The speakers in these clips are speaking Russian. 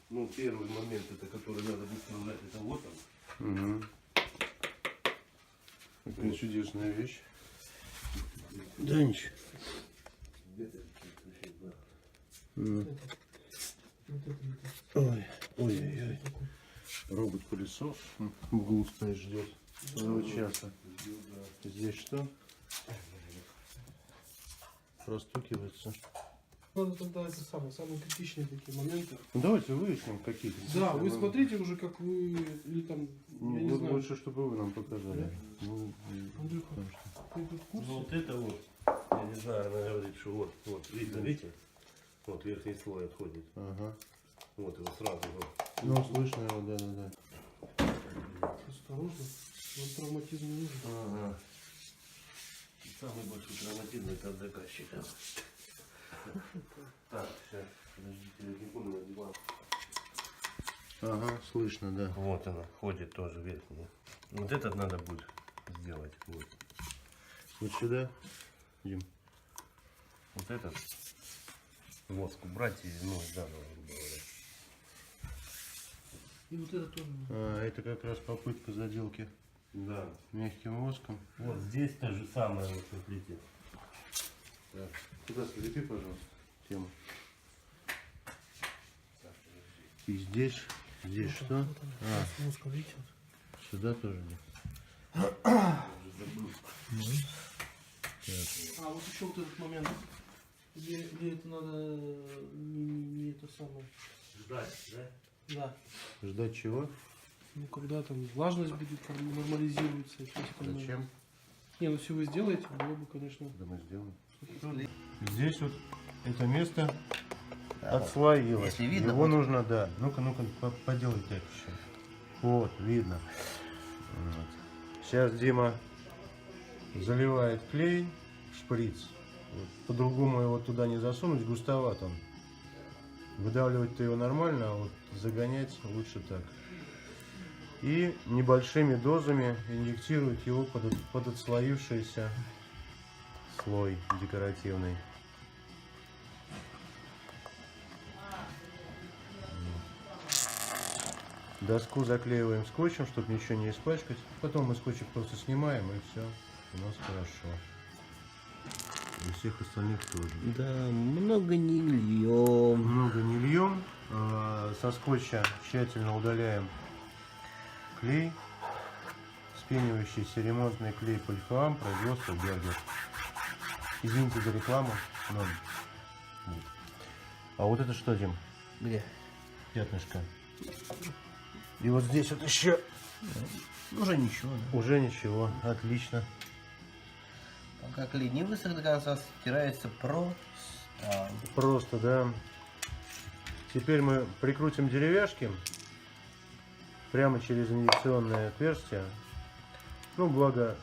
Ну, первый момент, это который надо выставлять, это вот он. Угу. Какая чудесная вещь. Да ничего. Ой, ой-ой-ой. Робот-пылесос в углу стоит, ждет своего часа. Здесь что? Простукивается. Надо тогда это самые критичные такие моменты. Ну, давайте выясним какие-то. Да, вы смотрите уже, как вы, или там, я не знаю. Лучше, чтобы вы нам показали. Да? Ну, Андрюха, потому что... ты тут в курсе? Ну, вот это вот, я не знаю, она говорит, что вот, видно, видите? Вот верхний слой отходит. Ага. Вот его сразу вот. Ну, слышно его, да. Осторожно, вам травматизм не нужен. Ага. Самый большой травматизм это от заказчика. Так, сейчас, подождите, я не буду на диван. Ага, слышно, да. Вот она, ходит тоже верхняя. Вот этот надо будет сделать. Вот, Вот сюда, Дим. вот этот воск убрать и, ну, заново, грубо говоря. И вот это тоже. А, это как раз попытка заделки Да. мягким воском. Вот здесь то же самое, вот смотрите. Так, туда скрепи, пожалуйста, тему. И здесь что? А, Воском, видите? сюда тоже нет. А, вот еще вот этот момент. Или это надо не это самое. Ждать, да? Да. Ждать чего? Ну, когда там влажность будет нормализируется. Зачем? Не, ну если вы сделаете, было бы, конечно. Да мы сделаем. Здесь вот это место отслоилось. Если видно, Его вот. нужно, да. Ну-ка, поделайте это еще. Вот, видно. Вот. Сейчас Дима заливает клей в шприц. Вот. По-другому его туда не засунуть, густоват он. Выдавливать-то его нормально, а вот загонять лучше так. И небольшими дозами инъектирует его под отслоившийся слой декоративный. Доску заклеиваем скотчем, чтобы ничего не испачкать. Потом мы скотчик просто снимаем, и все у нас хорошо. И всех остальных тоже. Да, много не льем. Много не льем. Со скотча тщательно удаляем клей. Вспенивающийся ремонтный клей Польфам, производство Бергер. Извините за рекламу. Но... Вот. А вот это что, Дим? Где? Пятнышко. И вот здесь вот еще. Уже ничего, да. Уже ничего. Отлично. Пока клей не высох до конца, стирается просто. Просто, да. Теперь мы прикрутим деревяшки прямо через инъекционное отверстие. Ну, благо,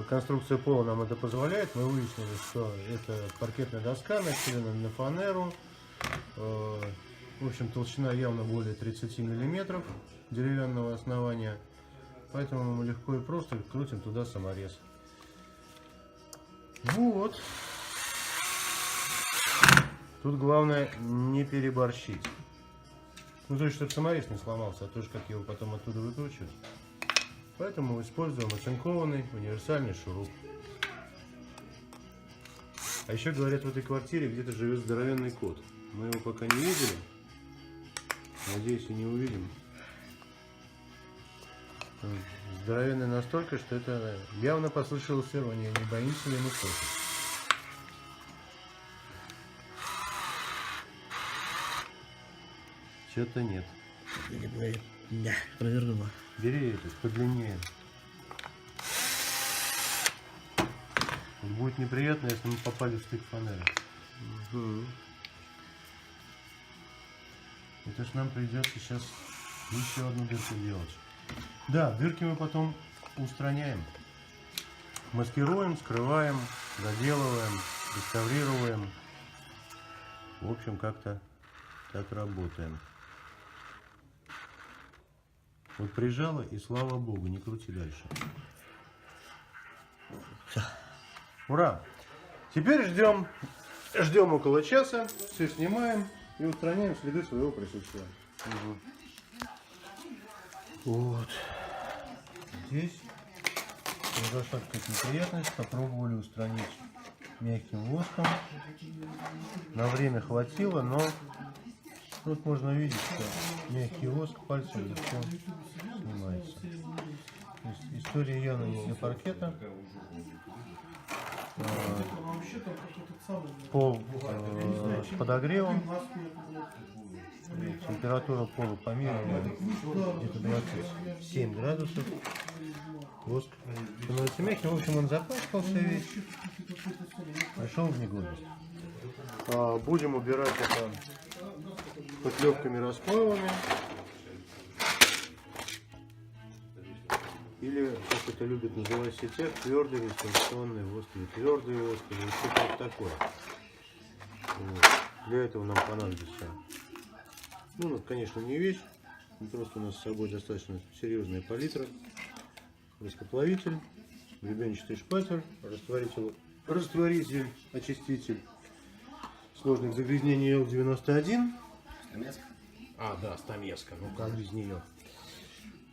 конструкция пола нам это позволяет. Мы выяснили, что это паркетная доска, нацелена на фанеру. В общем, толщина явно более 30 мм деревянного основания. Поэтому мы легко и просто крутим туда саморез. Вот. Тут главное не переборщить. Ну, то есть, чтобы саморез не сломался, а то же, как его потом оттуда выкручивать. Поэтому используем оцинкованный универсальный шуруп. А еще говорят, в этой квартире где-то живет здоровенный кот. Мы его пока не видели. Надеюсь, и не увидим. Он здоровенный настолько, что это явно послышалось ирония. Не боимся ли мы кота? Что-то нет. Да, провернула. Бери этот, подлиннее. Вот будет неприятно, если мы попали в стык фанеры. Угу. Это ж нам придется сейчас еще одну дырку делать. Да, дырки мы потом устраняем. Маскируем, скрываем, доделываем, реставрируем. В общем, как-то так работаем. Вот прижало, и слава богу, не крути дальше. Все. Ура! Теперь ждем около часа, все снимаем и устраняем следы своего присутствия. Вот. Здесь произошла какая-то неприятность. Попробовали устранить мягким воском. На время хватило, но тут можно видеть, что мягкий воск пальцем легко снимается. То есть история явно не для паркета. Вообще там какой-то самый... Пол с подогревом. Температура пола померяна где-то 27 градусов. Воск становится мягким. В общем, он запачкался весь. Пришел в негодность. Будем убирать это шпатлевками расплавами. Или, как это любят называть в сетях, твердый реставрационный воск, или твердый воск, или что-то такое. Вот. Для этого нам понадобится, ну, конечно, не вещь, просто у нас с собой достаточно серьезная палитра, воскоплавитель, гребенчатый шпатель, растворитель, очиститель сложных загрязнений L91. Стамеска. А, да, стамеска, ну как без нее.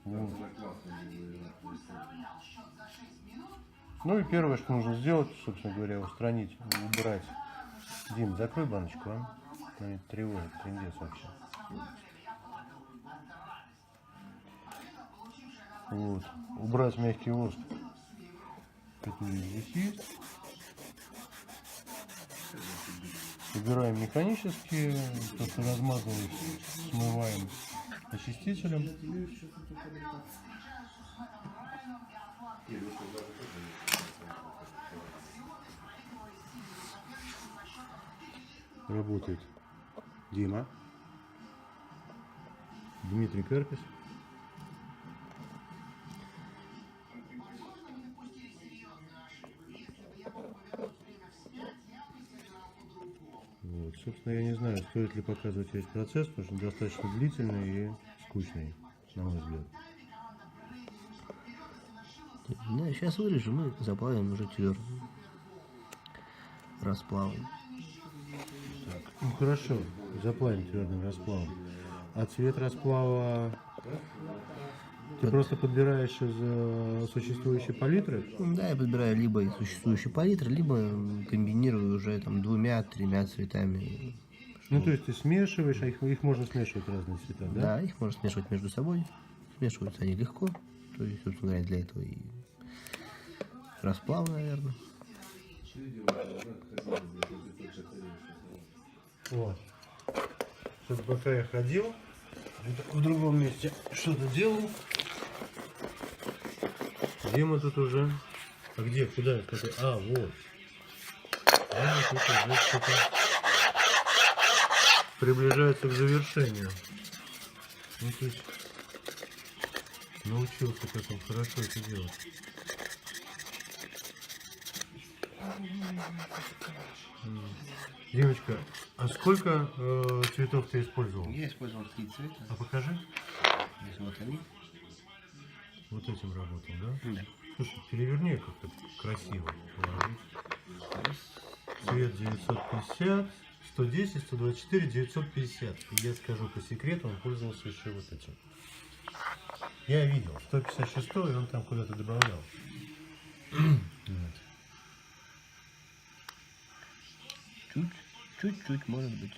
Вот. Ну и первое, что нужно сделать, собственно говоря, устранить, убрать. Дим, закрой баночку, а? Она тревожит, трындец вообще. Вот. Убрать мягкий воск, который здесь есть. Убираем механически, то, что размазывается, смываем очистителем. Работает Дима, Дмитрий Карпис. Вот, собственно, я не знаю, стоит ли показывать весь процесс, потому что он достаточно длительный и скучный, на мой взгляд. Да, сейчас вырежем и заплавим уже твердым расплавом. Ну хорошо, заплавим твердым расплавом. А цвет расплава ты просто подбираешь из существующей палитры? Да, я подбираю либо из существующей палитры, либо комбинирую уже там 2-3 цветами. Ну то есть ты смешиваешь, а их можно смешивать разные цвета, да? Да, их можно смешивать между собой. Смешиваются они легко. То есть, собственно говоря, для этого и расплав, наверное. Вот. Сейчас пока я ходил, в другом месте что-то делал. Где мы тут уже? А где? Куда? А, вот. А, тут уже что-то приближается к завершению. Ну, то есть научился как он хорошо это делать. Девочка, а сколько цветов ты использовал? Я использовал 3 цвета. А покажи. Здесь вот они. Вот этим работал, да? Да. Слушай, переверни как-то красиво. Положить. Цвет 950, 110, 124, 950. И я скажу по секрету, он пользовался еще вот этим. Я видел, 156, и он там куда-то добавлял. Вот. Чуть-чуть, может быть.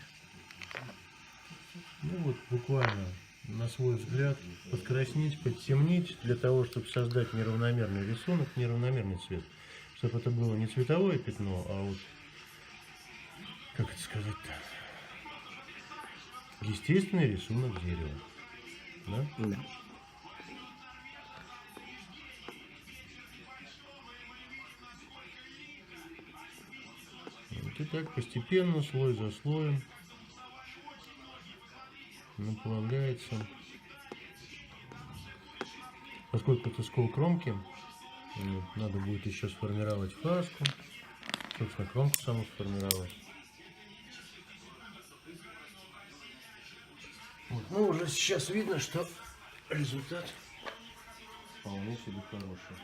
Ну вот буквально на свой взгляд подкраснить, подтемнить, для того, чтобы создать неравномерный рисунок, неравномерный цвет. Чтобы это было не цветовое пятно, а вот, как это сказать-то, естественный рисунок дерева. Да? Да. Вот и так постепенно, слой за слоем наплавляется. Поскольку это скол кромки, надо будет еще сформировать фаску, собственно, кромку саму сформировать. Вот. Ну, уже сейчас видно, что результат вполне себе хороший.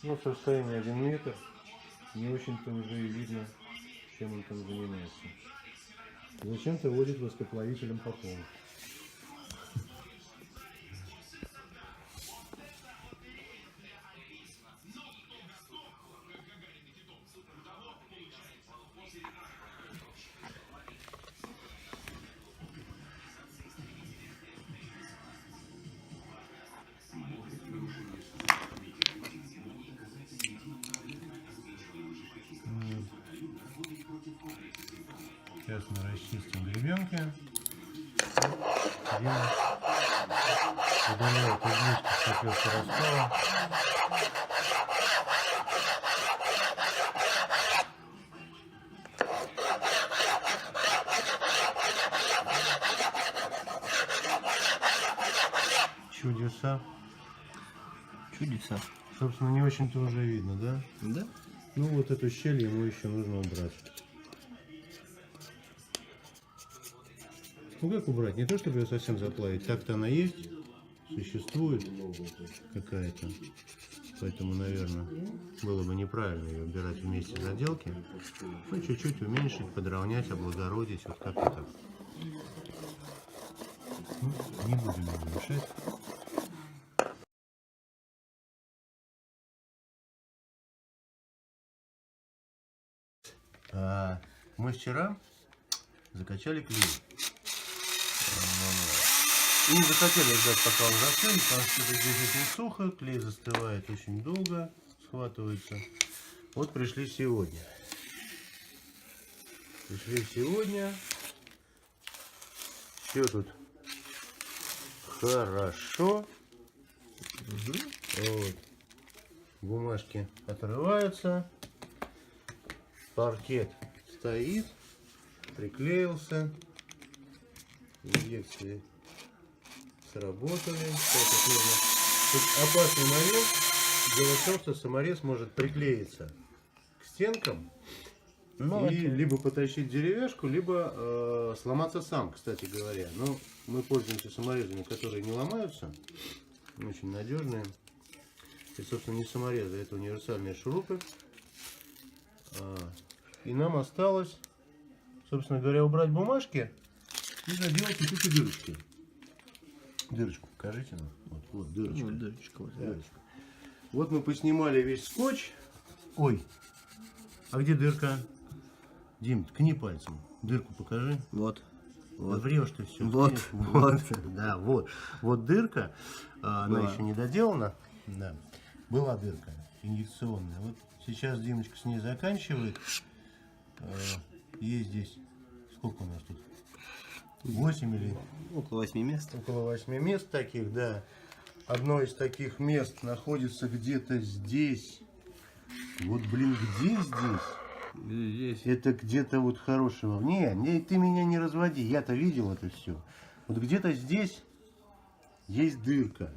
Ну, в состоянии 1 метр. Не очень-то уже и видно, чем он там занимается. Зачем-то водит воскоплавителем по полу. Сейчас мы расчистим гребенки. Дима удаляет излишки с отрезка раскала. Чудеса. Чудеса. Собственно, не очень-то уже видно, да? Да? Ну вот эту щель ему еще нужно убрать. Ну как убрать? Не то чтобы ее совсем заплавить. Так-то она есть, существует какая-то. Поэтому, наверное, было бы неправильно ее убирать вместе заделки. Ну, чуть-чуть уменьшить, подровнять, облагородить. Вот как-то так. Ну, не будем ему мешать. Мы вчера закачали клей. И не захотели ждать, пока он застынет, потому что здесь очень сухо, клей застывает очень долго, схватывается. Вот пришли сегодня. Все тут хорошо. Вот. Бумажки отрываются. Паркет стоит, приклеился, инъекции сработали. Тут опасный момент. Дело в том, что саморез может приклеиться к стенкам и либо потащить деревяшку, либо сломаться сам, кстати говоря. Но мы пользуемся саморезами, которые не ломаются, очень надежные. И, собственно, не саморезы, это универсальные шурупы. И нам осталось, собственно говоря, убрать бумажки и заделать вот эти дырочки. Дырочку покажите нам. Вот дырочка. Вот дырочка. Вот, Дырочка. Вот мы поснимали весь скотч. Ой, а где дырка? Дим, ткни пальцем. Дырку покажи. вот. Вот. Врешь ты все. Вот. Вот. Да, вот. Вот дырка. Она Была. еще не доделана. Да. Была дырка инъекционная. Вот сейчас Димочка с ней заканчивает. Есть здесь, сколько у нас тут? 8 или? Около 8 мест. Около 8 мест таких, да. Одно из таких мест находится где-то здесь. Вот, блин, где здесь? Здесь. Это где-то вот хорошего. Не, ты меня не разводи, я-то видел это все. Вот где-то здесь есть дырка.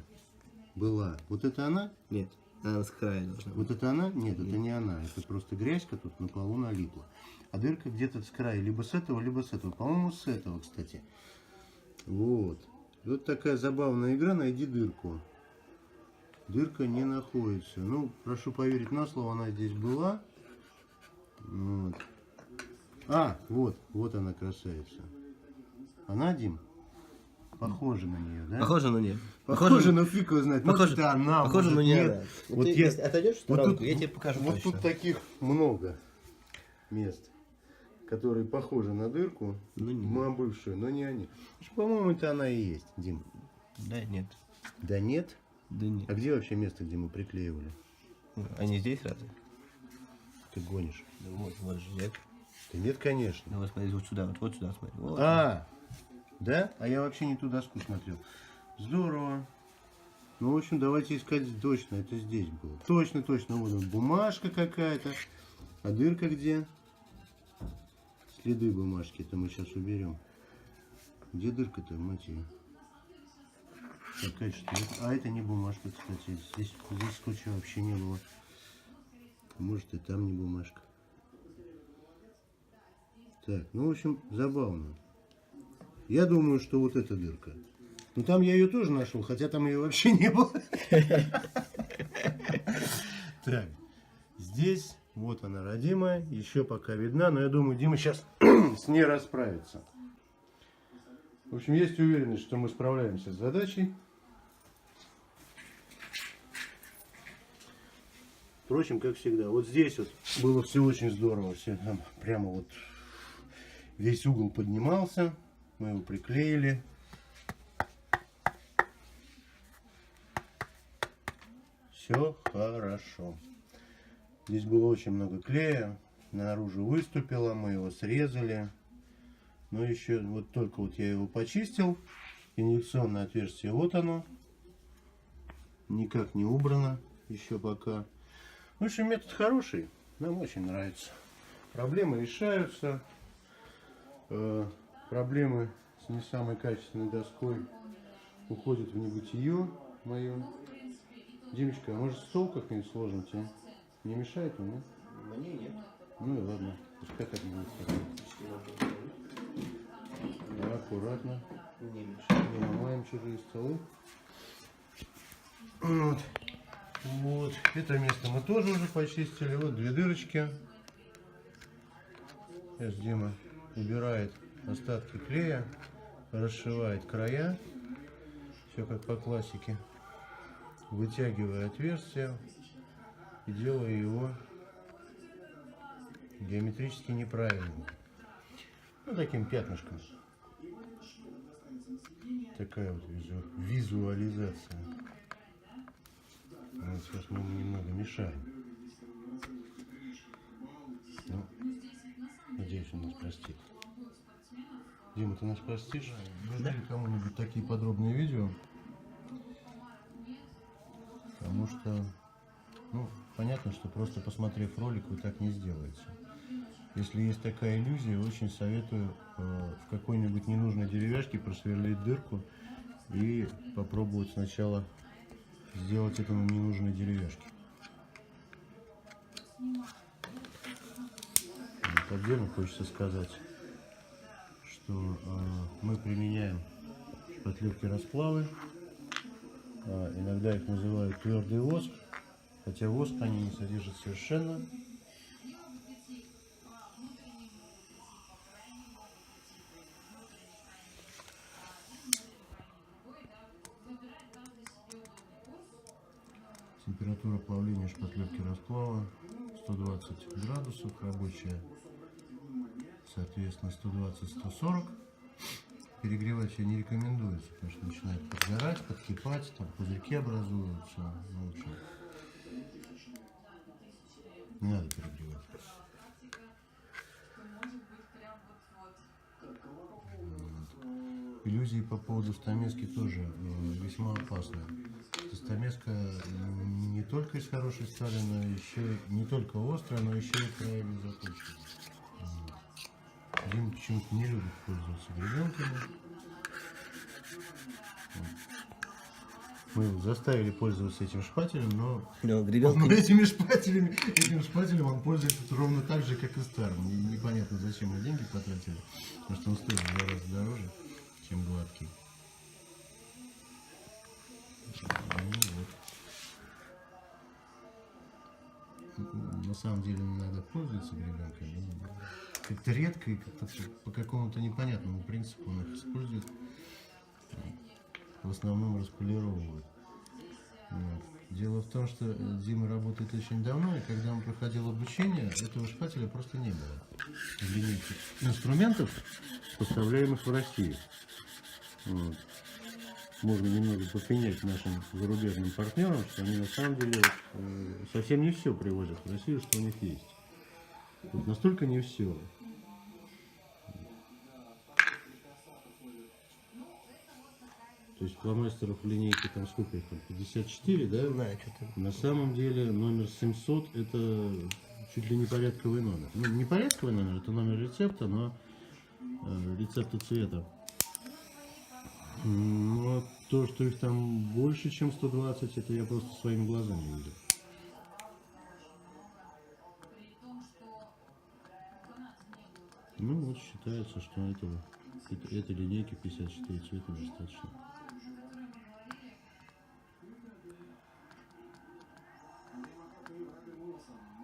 Была. Вот это она? Нет, она с края должна быть. Вот это она? Нет, это не она. Это просто грязька тут на полу налипла. А дырка где-то с края. Либо с этого, либо с этого. По-моему, с этого, кстати. Вот. Вот такая забавная игра. Найди дырку. Дырка не находится. Ну, прошу поверить на слово, она здесь была. Вот. Вот она, красавица. Она, Дим? Похожа на нее, да? Похоже, но нет. Похоже, но фиг его знает. Похоже, Может, это она, похоже, может, но не нет. она. Вот Ты, я- если отойдешь в вот сторонку, тут- я тебе покажу Вот точно. тут таких много мест, которые похожи на дырку, Ну, не. мою бывшую, но не они. По-моему, это она и есть, Дим. Да, нет. Да нет? Да нет. А где вообще место, где мы приклеивали? Они здесь разве? Ты гонишь. Да вот же нет. Да нет, конечно. Ну вот смотри, вот сюда, вот сюда смотри. Вот. Да? А я вообще не ту доску смотрел. Здорово. Ну, в общем, давайте искать точно. Это здесь было. Точно. Вот он, бумажка какая-то. А дырка где? Следы бумажки. Это мы сейчас уберем. Где дырка-то, мать ее? Какая что? А это не бумажка, кстати. Здесь скотча вообще не было. Может, и там не бумажка. Так, ну, в общем, забавно. Я думаю, что вот эта дырка. Ну, там я ее тоже нашел, хотя там ее вообще не было. Так, здесь, вот она, родимая, еще пока видна, но я думаю, Дима сейчас с ней расправится. В общем, есть уверенность, что мы справляемся с задачей. Впрочем, как всегда, вот здесь вот было все очень здорово, все там прямо вот весь угол поднимался. Мы его приклеили. Все хорошо. Здесь было очень много клея. Наружу выступило. Мы его срезали. Но еще вот только вот я его почистил. Инъекционное отверстие, вот оно. Никак не убрано еще пока. В общем, метод хороший. Нам очень нравится. Проблемы решаются. Проблемы с не самой качественной доской уходят в небытие мое. Димочка, а может стол как-нибудь сложим тебе? Не мешает он, нет? Мне нет. Ну и ладно. Пускай так будет. Да, аккуратно. Не мешает. Не ломаем чужие столы. Вот. Вот. Это место мы тоже уже почистили. Вот две дырочки. Сейчас Дима убирает остатки клея, расшивает края. Все как по классике. Вытягиваю отверстие и делаю его геометрически неправильным. Ну, таким пятнышком. Такая вот визуализация. Вот сейчас мы ему немного мешаем. Ну, надеюсь, он нас простит. Дима, ты нас простишь? Нужны ли кому-нибудь такие подробные видео? Потому что, ну, понятно, что просто посмотрев ролик, вы так не сделаете. Если есть такая иллюзия, очень советую в какой-нибудь ненужной деревяшке просверлить дырку и попробовать сначала сделать это на ненужной деревяшке. Вот отдельно хочется сказать, что мы применяем шпатлевки расплавы. Иногда их называют твердый воск, хотя воск они не содержат совершенно. Температура плавления шпатлевки расплава 120 градусов, рабочая, соответственно, 120-140. Перегревать ее не рекомендуется, потому что начинает подгорать, подкипать, там пузырьки образуются. Ну, в общем, не надо перегревать. Иллюзии по поводу стамески тоже весьма опасны. Стамеска не только из хорошей стали, но еще не только острая, но еще и крайне заточена. Дима почему-то не любит пользоваться гребенками. Мы его заставили пользоваться этим шпателем, но этим шпателем он пользуется ровно так же, как и старым. И непонятно, зачем мы деньги потратили, потому что он стоит в 2 раза дороже, чем гладкий. Ну, вот. На самом деле надо пользоваться гребенками. Как-то редко и как-то по какому-то непонятному принципу он их использует. В основном располировывают. Вот. Дело в том, что Дима работает очень давно, и когда он проходил обучение, этого шпателя просто не было в линейке инструментов, поставляемых в Россию. Вот. Можно немного попенять нашим зарубежным партнерам, что они на самом деле совсем не все привозят в Россию, что у них есть. Вот настолько не все. То есть фломастеров в линейке там сколько их там, 54, да? Знаю, что-то. На самом деле номер 700 это чуть ли не порядковый номер. Ну, не порядковый номер, это номер рецепта, но рецепта цвета. Но то, что их там больше, чем 120, это я просто своими глазами видел. Ну вот считается, что этой линейки 54 цвета достаточно.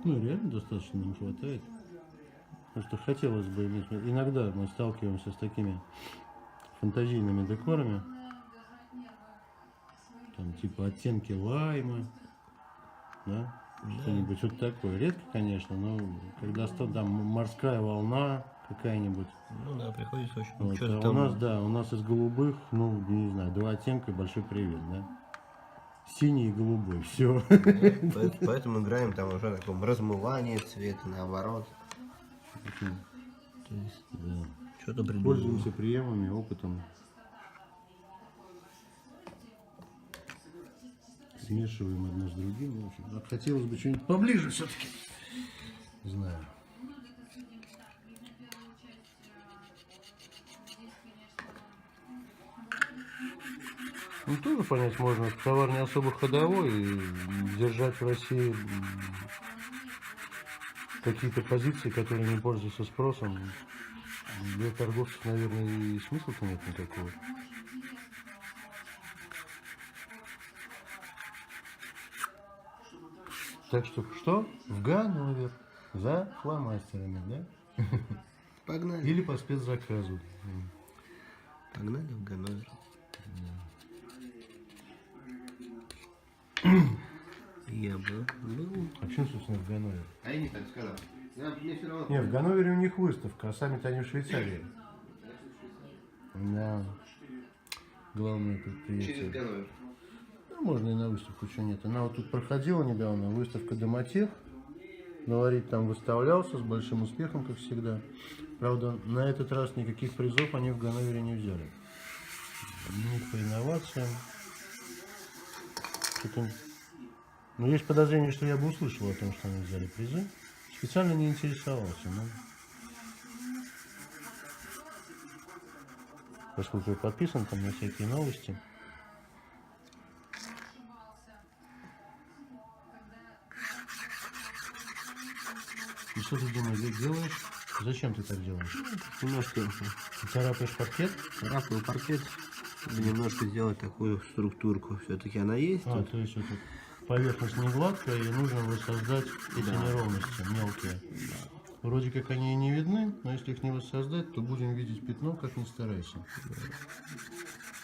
Ну реально достаточно нам хватает. Потому что хотелось бы иметь. Иногда мы сталкиваемся с такими фантазийными декорами. Там типа оттенки лайма. Да? Что-нибудь вот такое. Редко, конечно, но когда там морская волна какая-нибудь. Ну да, приходится очень. Вот, а у нас, да, у нас из голубых, ну, не знаю, 2 оттенка и большой привет, да. Синий и голубой, все. Поэтому играем там уже на таком размывании цвета, наоборот. То есть, да. Что-то придумал. Пользуемся приемами, опытом. Смешиваем одно с другим. В общем, хотелось бы что-нибудь поближе все-таки. Знаю. Ну, тоже понять можно, что товар не особо ходовой, и держать в России какие-то позиции, которые не пользуются спросом, для торговцев, наверное, и смысла-то нет никакого. Так что в Ганновер за фломастерами, да? Погнали. Или по спецзаказу. Погнали в Ганновер. Я бы был. А почему, собственно, в Ганновер? А я не так сказал. Мне все равно. Не, в Ганновере у них выставка, а сами-то они в Швейцарии. Да. Главное предприятие. Через Ганновер. Ну, можно и на выставку, что нет. Она вот тут проходила недавно, выставка Домотех. Говорит, там выставлялся с большим успехом, как всегда. Правда, на этот раз никаких призов они в Ганновере не взяли. Ни по инновациям. Но есть подозрение, что я бы услышал о том, что они взяли призы. Специально не интересовался, но... Поскольку я подписан там на всякие новости. И что ты думаешь, делаешь? Зачем ты так делаешь? Немножко Царапаешь паркет? царапаю паркет, чтобы немножко сделать такую структурку. Все-таки она есть. А, тут. то есть вот поверхность не гладкая, и нужно воссоздать эти неровности мелкие. Вроде как они и не видны, но если их не воссоздать, то будем видеть пятно, как ни старайся.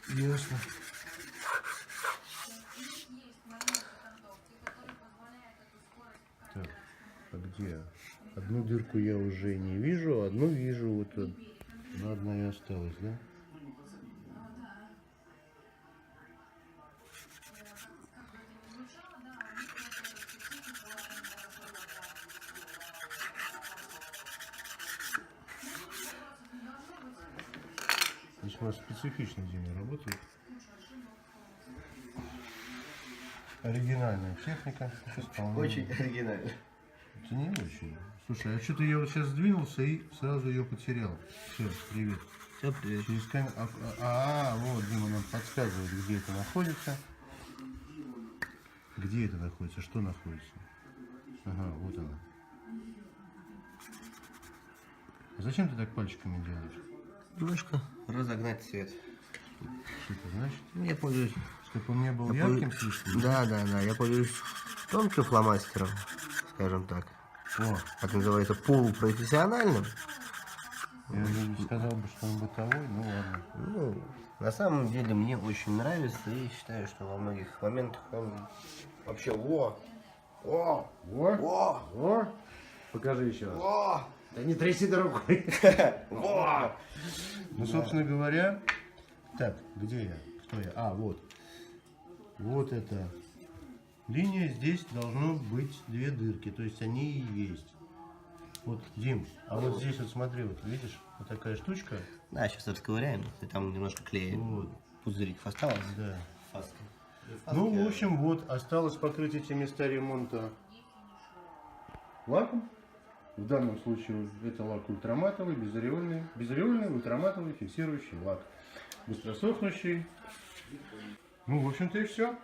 Ясно. Так, а где? Одну дырку я уже не вижу, одну вижу. Вот ну, одна и осталась, да? Весьма специфично Дима работает. Оригинальная техника. Очень оригинально. Это не очень. Слушай, а что-то я вот сейчас сдвинулся и сразу ее потерял. Все, привет. Все, привет. Через камеру. Вот Дима нам подсказывает, где это находится. Где это находится? Что находится? Ага, вот она. А зачем ты так пальчиками делаешь? Немножко разогнать цвет. Что это значит? Я пользуюсь. Чтобы он не был ярким слишком? Да. Я пользуюсь тонким фломастером, скажем так. О, Как называется, полупрофессиональным. я не сказал бы, что он бытовой, ну ладно. Ну, на самом деле мне очень нравится и считаю, что во многих моментах он вообще Покажи еще раз. Во! Да не тряси рукой. Во! Ну, собственно говоря, так, где я? Кто я? А, вот. Вот эта линия, здесь должно быть две дырки, то есть они и есть. Вот, Дим, а вот здесь вот смотри, вот видишь, вот такая штучка. Да, сейчас расковыряем, и там немножко клея. Вот. Пузырик осталось. Да. Фаска. Ну, в общем, вот, осталось покрыть эти места ремонта лаком. В данном случае это лак ультраматовый, безареольный ультраматовый фиксирующий лак. Быстросохнущий. Ну, в общем-то и все.